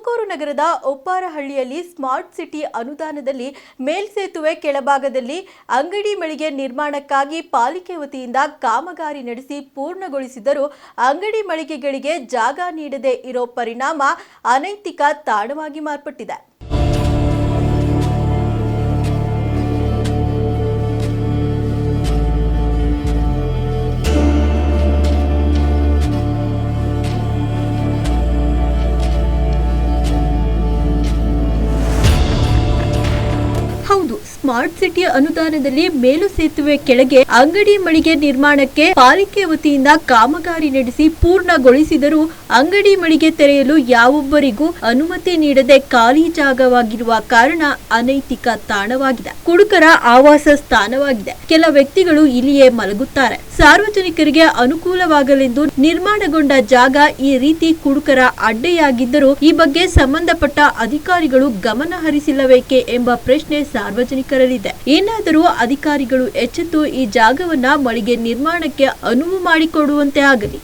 ತುಮಕೂರು ನಗರದ ಒಪ್ಪಾರಹಳ್ಳಿಯಲ್ಲಿ smart city ಅನುದಾನದಲ್ಲಿ ಮೇಲ್ಸೇತುವೆ ಕೆಳಭಾಗದಲ್ಲಿ ಅಂಗಡಿ ಮಳಿಗೆ ನಿರ್ಮಾಣಕ್ಕಾಗಿ ಪಾಲಿಕೆ ವತಿಯಿಂದ ಕಾಮಗಾರಿ ನಡೆಸಿ ಪೂರ್ಣಗೊಳಿಸಿದರೂ ಅಂಗಡಿ ಮಳಿಗೆಗಳಿಗೆ ಜಾಗ ನೀಡದೇ ಇರೋ ಪರಿಣಾಮ ಅನೈತಿಕ ತಾಣವಾಗಿ ಮಾರ್ಪಟ್ಟಿದೆ. ಸ್ಮಾರ್ಟ್ ಸಿಟಿ ಅನುದಾನದಲ್ಲಿ ಮೇಲು ಸೇತುವೆ ಕೆಳಗೆ ಅಂಗಡಿ ಮಳಿಗೆ ನಿರ್ಮಾಣಕ್ಕೆ ಪಾಲಿಕೆ ವತಿಯಿಂದ ಕಾಮಗಾರಿ ನಡೆಸಿ ಪೂರ್ಣಗೊಳಿಸಿದರೂ ಅಂಗಡಿ ಮಳಿಗೆ ತೆರೆಯಲು ಯಾವೊಬ್ಬರಿಗೂ ಅನುಮತಿ ನೀಡದೆ ಖಾಲಿ ಜಾಗವಾಗಿರುವ ಕಾರಣ ಅನೈತಿಕ ತಾಣವಾಗಿದೆ. ಕುಡುಕರ ಆವಾಸ ಸ್ಥಾನವಾಗಿದೆ. ಕೆಲ ವ್ಯಕ್ತಿಗಳು ಇಲ್ಲಿಯೇ ಮಲಗುತ್ತಾರೆ. ಸಾರ್ವಜನಿಕರಿಗೆ ಅನುಕೂಲವಾಗಲೆಂದು ನಿರ್ಮಾಣಗೊಂಡ ಜಾಗ ಈ ರೀತಿ ಕುಡುಕರ ಅಡ್ಡೆಯಾಗಿದ್ದರೂ ಈ ಬಗ್ಗೆ ಸಂಬಂಧಪಟ್ಟ ಅಧಿಕಾರಿಗಳು ಗಮನ ಹರಿಸಿಲ್ಲಬೇಕೆ ಎಂಬ ಪ್ರಶ್ನೆ ಸಾರ್ವಜನಿಕರಲ್ಲಿದೆ. ಏನಾದರೂ ಅಧಿಕಾರಿಗಳು ಎಚ್ಚೆತ್ತು ಈ ಜಾಗವನ್ನ ಮಳಿಗೆ ನಿರ್ಮಾಣಕ್ಕೆ ಅನುವು ಮಾಡಿಕೊಡುವಂತೆ ಆಗಲಿ.